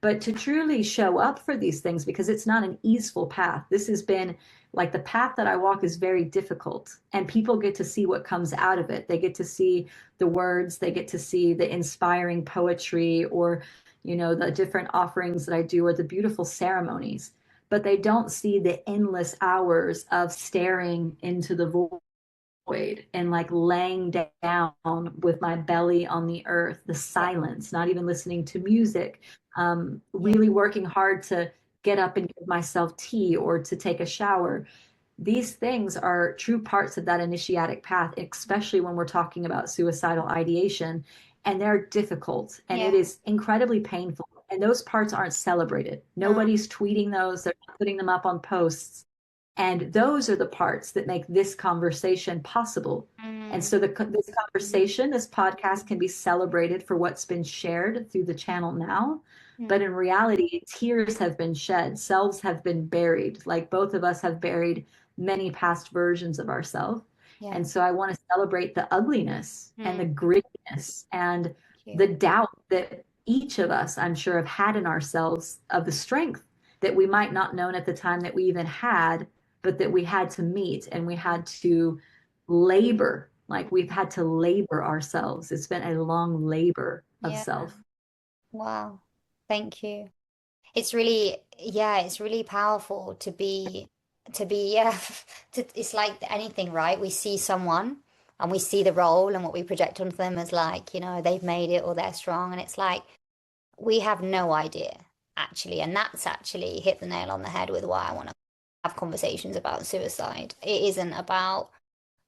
but to truly show up for these things, because it's not an easeful path. This has been, like, the path that I walk is very difficult, and people get to see what comes out of it. They get to see the words, they get to see the inspiring poetry, or, the different offerings that I do, or the beautiful ceremonies, but they don't see the endless hours of staring into the void and, like, laying down with my belly on the earth, the silence, not even listening to music, really working hard to get up and give myself tea or to take a shower. These things are true parts of that initiatic path, especially when we're talking about suicidal ideation, and they're difficult, and it is incredibly painful. And those parts aren't celebrated. Nobody's tweeting those, they're not putting them up on posts. And those are the parts that make this conversation possible. And so this conversation, this podcast, can be celebrated for what's been shared through the channel now. But in reality, tears have been shed, selves have been buried. Like, both of us have buried many past versions of ourselves. And so I want to celebrate the ugliness and the grittiness and the doubt that each of us, I'm sure, have had in ourselves, of the strength that we might not known at the time that we even had, but that we had to meet, and we had to labor. Like, we've had to labor ourselves. It's been a long labor of self. Wow. Thank you. It's really, it's really powerful to be, it's like anything, right? We see someone and we see the role and what we project onto them as, like, they've made it or they're strong. And it's like, we have no idea, actually. And that's actually hit the nail on the head with why I want to have conversations about suicide. It isn't about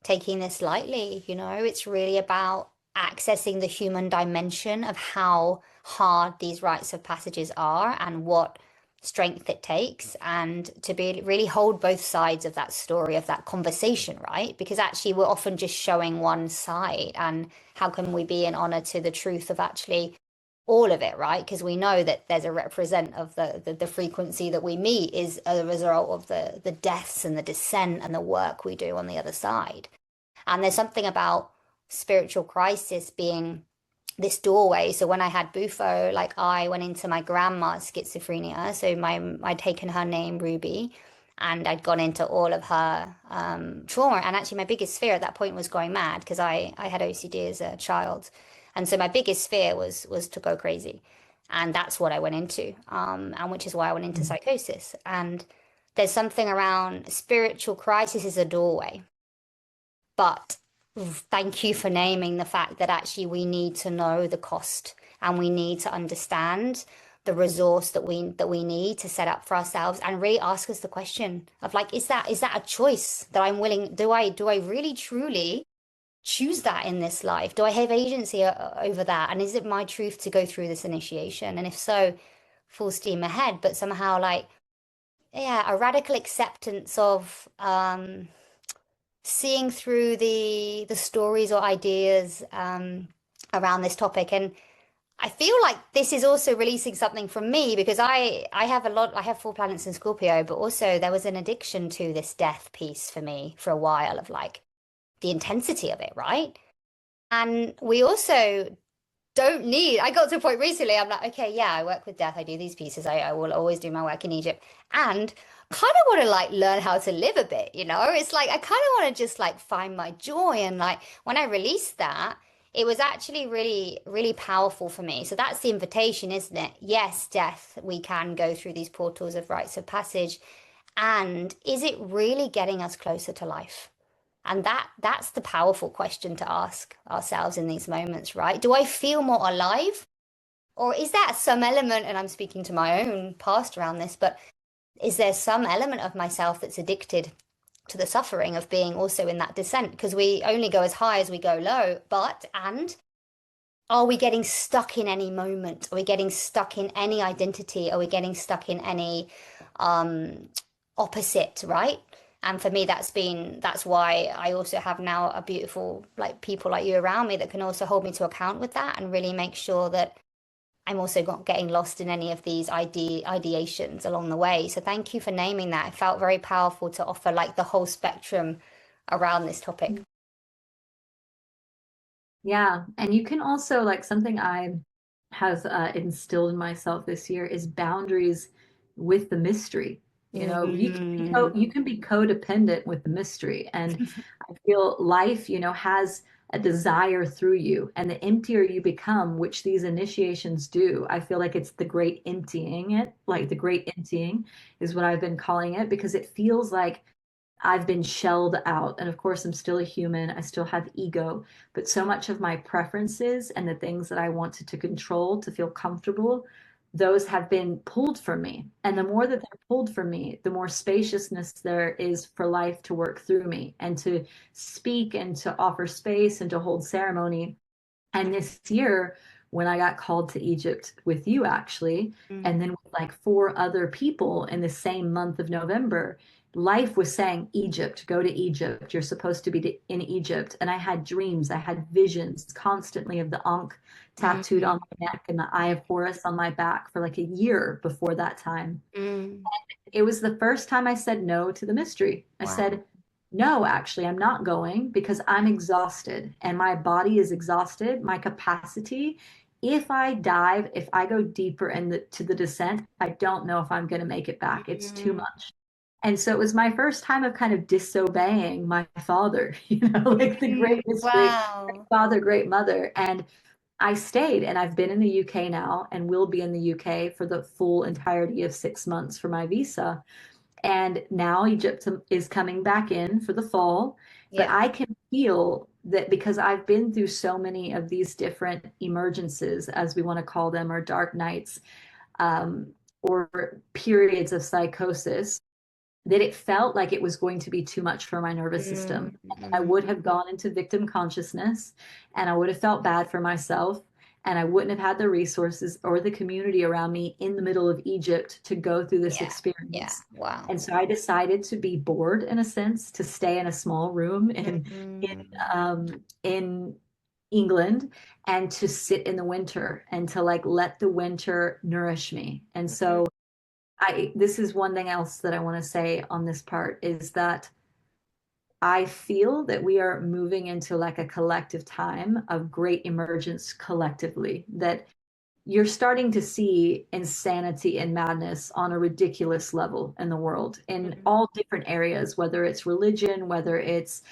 taking this lightly, it's really about accessing the human dimension of how hard these rites of passages are and what strength it takes, and to be really hold both sides of that story, of that conversation, right? Because actually we're often just showing one side, and how can we be in honor to the truth of actually all of it, right? Because we know that there's a represent of the frequency that we meet is a result of the deaths and the descent and the work we do on the other side. And there's something about spiritual crisis being this doorway. So when I had Bufo, like, I went into my grandma's schizophrenia. So I'd taken her name, Ruby, and I'd gone into all of her trauma. And actually my biggest fear at that point was going mad, because I had OCD as a child. And so my biggest fear was to go crazy. And that's what I went into, and which is why I went into psychosis. And there's something around spiritual crisis is a doorway. But thank you for naming the fact that actually we need to know the cost and we need to understand the resource that we need to set up for ourselves and really ask us the question of like, is that a choice that I'm willing, do I really truly choose that in this life? Do I have agency over that? And is it my truth to go through this initiation? And if so, full steam ahead. But somehow like, yeah, a radical acceptance of seeing through the stories or ideas around this topic. And I feel like this is also releasing something from me because I have 4 planets in Scorpio, but also there was an addiction to this death piece for me for a while of like the intensity of it, right? And we also don't need, I got to a point recently, I'm like, okay, yeah, I work with death, I do these pieces, I will always do my work in Egypt. And kind of want to like learn how to live a bit, you know? It's like I kind of want to just like find my joy. And like when I released that, it was actually really, really powerful for me. So that's the invitation, isn't it? Yes, death, we can go through these portals of rites of passage. And is it really getting us closer to life? And that's the powerful question to ask ourselves in these moments, right? Do I feel more alive? Or is that some element, and I'm speaking to my own past around this, but is there some element of myself that's addicted to the suffering of being also in that descent? Because we only go as high as we go low, and are we getting stuck in any moment? Are we getting stuck in any identity? Are we getting stuck in any opposite, right? And for me, that's why I also have now a beautiful, like people like you around me that can also hold me to account with that and really make sure that I'm also not getting lost in any of these ideations along the way. So thank you for naming that. It felt very powerful to offer like the whole spectrum around this topic. Yeah. And you can also, like, something I have instilled in myself this year is boundaries with the mystery. You know, you can be codependent with the mystery. And I feel life, has a desire through you. And the emptier you become, which these initiations do, I feel like it's the great emptying it, like the great emptying is what I've been calling it, because it feels like I've been shelled out. And of course, I'm still a human. I still have ego, but so much of my preferences and the things that I wanted to control to feel comfortable, those have been pulled from me. And the more that they're pulled from me, the more spaciousness there is for life to work through me and to speak and to offer space and to hold ceremony. And this year, when I got called to Egypt with you, actually, and then with like 4 other people in the same month of November, life was saying, Egypt, go to Egypt. You're supposed to be in Egypt. And I had dreams, I had visions constantly of the Ankh tattooed on my neck and the Eye of Horus on my back for like a year before that time. It was the first time I said no to the mystery. I said, no, actually, I'm not going because I'm exhausted and my body is exhausted. My capacity, if I dive, if I go deeper to the descent, I don't know if I'm going to make it back. It's too much. And so it was my first time of kind of disobeying my father, like the great mystery, Wow. father, great mother. And I stayed, and I've been in the UK now and will be in the UK for the full entirety of 6 months for my visa. And now Egypt is coming back in for the fall. But Yeah. I can feel that because I've been through so many of these different emergences, as we want to call them, or dark nights, or periods of psychosis, that it felt like it was going to be too much for my nervous system. I would have gone into victim consciousness and I would have felt bad for myself. And I wouldn't have had the resources or the community around me in the middle of Egypt to go through this Yeah. experience. Wow. And so I decided to be bored in a sense, to stay in a small room in England and to sit in the winter and to like let the winter nourish me. And so this is one thing else that I want to say on this part is that I feel that we are moving into like a collective time of great emergence collectively, that you're starting to see insanity and madness on a ridiculous level in the world in all different areas, whether it's religion, whether it's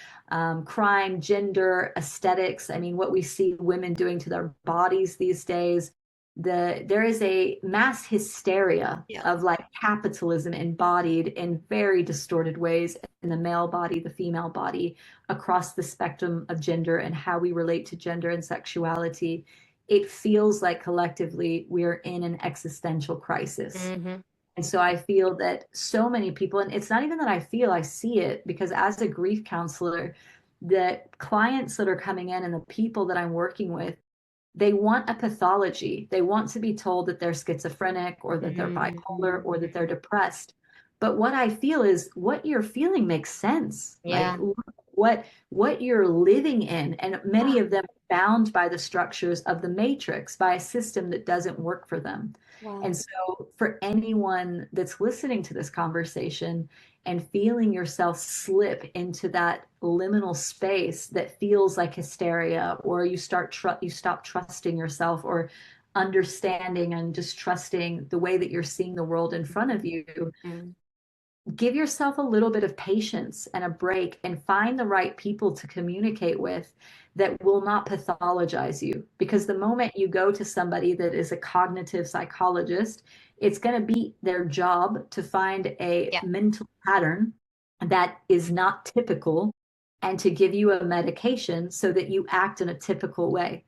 crime, gender, aesthetics. I mean, what we see women doing to their bodies these days, there is a mass hysteria Yeah. of like capitalism embodied in very distorted ways in the male body, the female body, across the spectrum of gender and how we relate to gender and sexuality. It feels like collectively we're in an existential crisis. Hmm. And so I feel that so many people, and it's not even that I feel, I see it, because as a grief counselor, the clients that are coming in and the people that I'm working with, they want a pathology. They want to be told that they're schizophrenic or that they're bipolar or that they're depressed. But what I feel is what you're feeling makes sense. Like Yeah. what you're living in, and many of them are bound by the structures of the matrix, by a system that doesn't work for them. Wow. And so for anyone that's listening to this conversation and feeling yourself slip into that liminal space that feels like hysteria, or you stop trusting yourself or understanding and just trusting the way that you're seeing the world in front of you, Mm. give yourself a little bit of patience and a break and find the right people to communicate with that will not pathologize you. Because the moment you go to somebody that is a cognitive psychologist, it's going to be their job to find a Yeah. mental pattern that is not typical and to give you a medication so that you act in a typical way.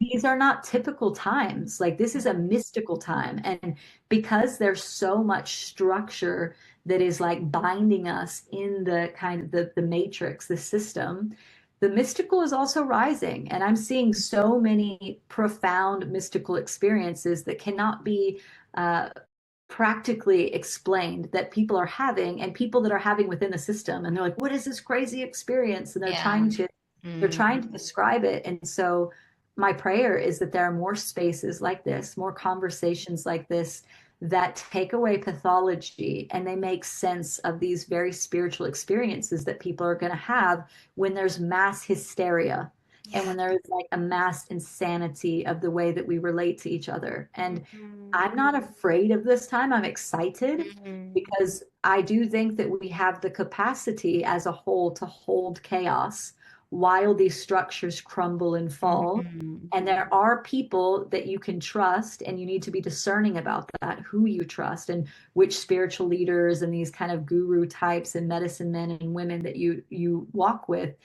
These are not typical times. Like, this is a mystical time. And because there's so much structure that is like binding us in the kind of the matrix, the system, the mystical is also rising. And I'm seeing so many profound mystical experiences that cannot be practically explained, that people are having, and people that are having within the system. And they're like, what is this crazy experience? And they're Yeah. trying to describe it. And so my prayer is that there are more spaces like this, more conversations like this, that take away pathology and they make sense of these very spiritual experiences that people are going to have when there's mass hysteria and Yeah. when there's like a mass insanity of the way that we relate to each other. And Mhm. I'm not afraid of this time. I'm excited Mhm. because I do think that we have the capacity as a whole to hold chaos while these structures crumble and fall. Mhm. And there are people that you can trust, and you need to be discerning about that, who you trust and which spiritual leaders and these kind of guru types and medicine men and women that you walk with.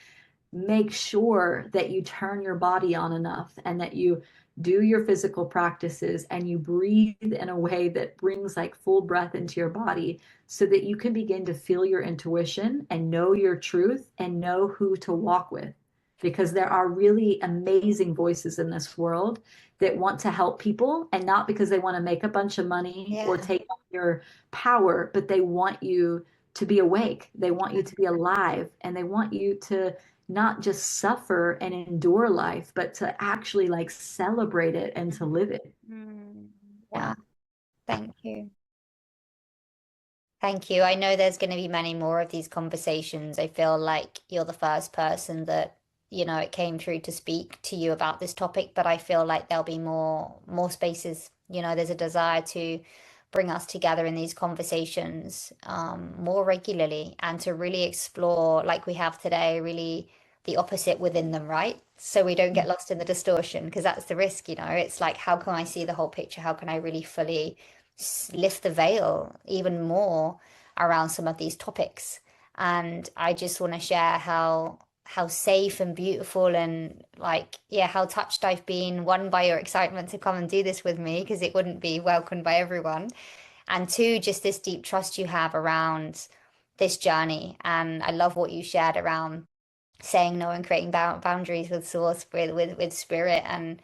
Make sure that you turn your body on enough and that you do your physical practices and you breathe in a way that brings like full breath into your body so that you can begin to feel your intuition and know your truth and know who to walk with. Because there are really amazing voices in this world that want to help people, and not because they want to make a bunch of money or Yeah. take on your power, but they want you to be awake. They want you to be alive, and they want you to not just suffer and endure life, but to actually like celebrate it and to live it. Mhm. Yeah. Wow. Thank you. Thank you. I know there's going to be many more of these conversations. I feel like you're the first person that, it came through to speak to you about this topic, but I feel like there'll be more spaces. There's a desire to bring us together in these conversations more regularly and to really explore, like we have today, really the opposite within them, right? So we don't get lost in the distortion, because that's the risk. It's like, how can I see the whole picture? How can I really fully lift the veil even more around some of these topics? And I just want to share how safe and beautiful and, like, yeah, how touched I've been, one, by your excitement to come and do this with me, because it wouldn't be welcomed by everyone, and two, just this deep trust you have around this journey. And I love what you shared around saying no and creating boundaries with source, with spirit. And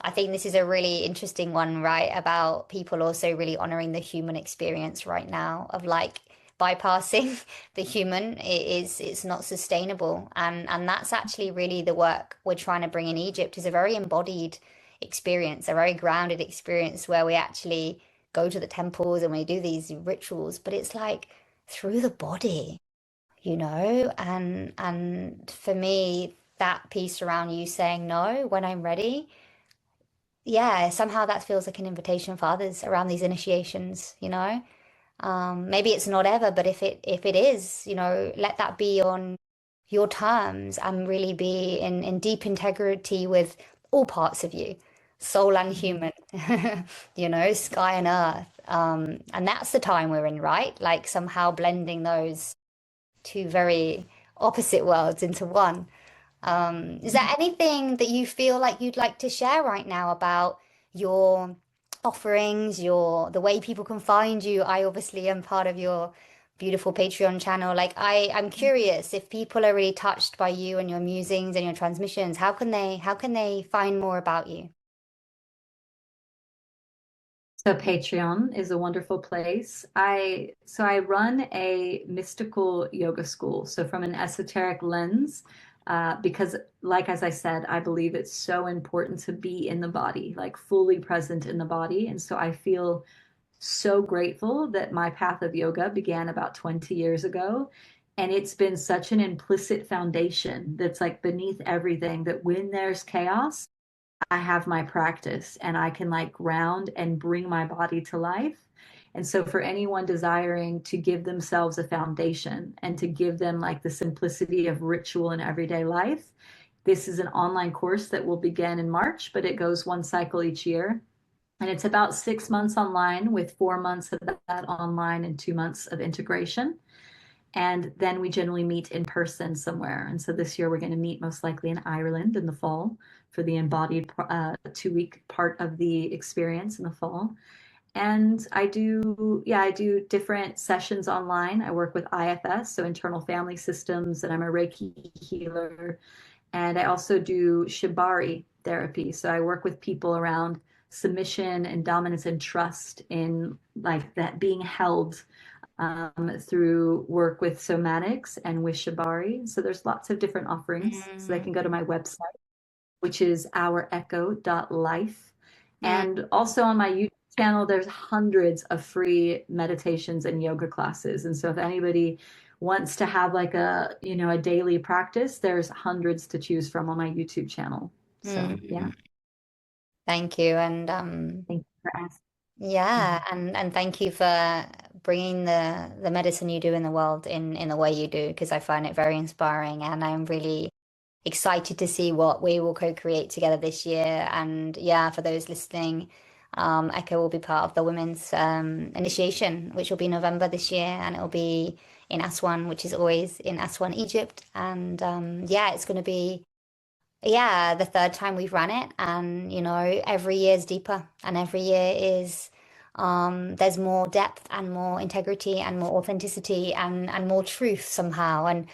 I think this is a really interesting one, right? About people also really honoring the human experience right now, of like bypassing the human. It's not sustainable. And that's actually really the work we're trying to bring in Egypt, is a very embodied experience, a very grounded experience, where we actually go to the temples and we do these rituals, but it's like through the body, and for me, that piece around you saying no when I'm ready, yeah, somehow that feels like an invitation for others around these initiations. Maybe it's not ever, but if it is, let that be on your terms and really be in deep integrity with all parts of you. soul and human, sky and earth. And that's the time we're in, right? Like somehow blending those two very opposite worlds into one. Is there anything that you feel like you'd like to share right now about your offerings, the way people can find you? I obviously am part of your beautiful Patreon channel. Like I'm curious if people are really touched by you and your musings and your transmissions, how can they find more about you? So Patreon is a wonderful place. I run a mystical yoga school. So from an esoteric lens, because like as I said, I believe it's so important to be in the body, like fully present in the body. And so I feel so grateful that my path of yoga began about 20 years ago. And it's been such an implicit foundation that's like beneath everything that when there's chaos, I have my practice and I can like ground and bring my body to life. And so for anyone desiring to give themselves a foundation and to give them like the simplicity of ritual in everyday life, this is an online course that will begin in March, but it goes one cycle each year. And it's about 6 months online with 4 months of that online and 2 months of integration. And then we generally meet in person somewhere. And so this year we're going to meet most likely in Ireland in the fall for the embodied 2 week part of the experience in the fall. And I do different sessions online. I work with IFS, so internal family systems, and I'm a Reiki healer. And I also do Shibari therapy. So I work with people around submission and dominance and trust in like that being held through work with somatics and with Shibari. So there's lots of different offerings. So they can go to my website, which is ourecho.life. And also on my YouTube channel, there's hundreds of free meditations and yoga classes. And so if anybody wants to have like a daily practice, there's hundreds to choose from on my YouTube channel. So yeah, Thank you. And thank you for asking. yeah, and thank you for bringing the medicine you do in the world in the way you do, because I find it very inspiring, and I'm really excited to see what we will co-create together this year. And yeah, for those listening, Echo will be part of the women's initiation, which will be November this year, and it'll be in Aswan, which is always in Aswan, Egypt. And yeah, it's going to be the third time we've run it, and every year is deeper, and every year is there's more depth and more integrity and more authenticity and more truth somehow. And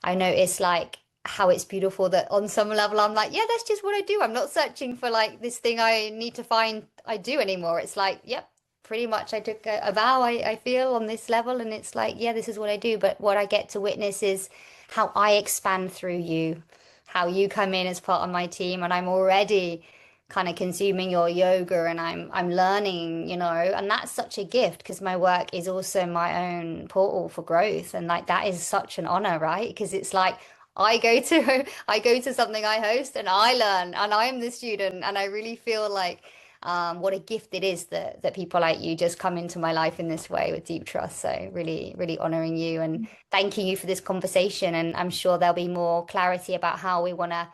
I notice like how it's beautiful that on some level I'm like, yeah, that's just what I do. I'm not searching for like this thing I need to find I do anymore. It's like, yep, pretty much I took a vow, I feel on this level, and it's like, yeah, this is what I do. But what I get to witness is how I expand through you, how you come in as part of my team, and I'm already kind of consuming your yoga, and I'm learning, and that's such a gift because my work is also my own portal for growth, and like that is such an honor, right? Because it's like I go to something I host and I learn and I am the student, and I really feel like what a gift it is that people like you just come into my life in this way with deep trust. So really, really honoring you and thanking you for this conversation. And I'm sure there'll be more clarity about how we want to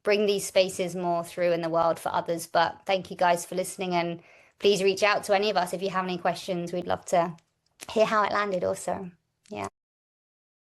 bring these spaces more through in the world for others. But thank you guys for listening, and please reach out to any of us if you have any questions. We'd love to hear how it landed also. Yeah.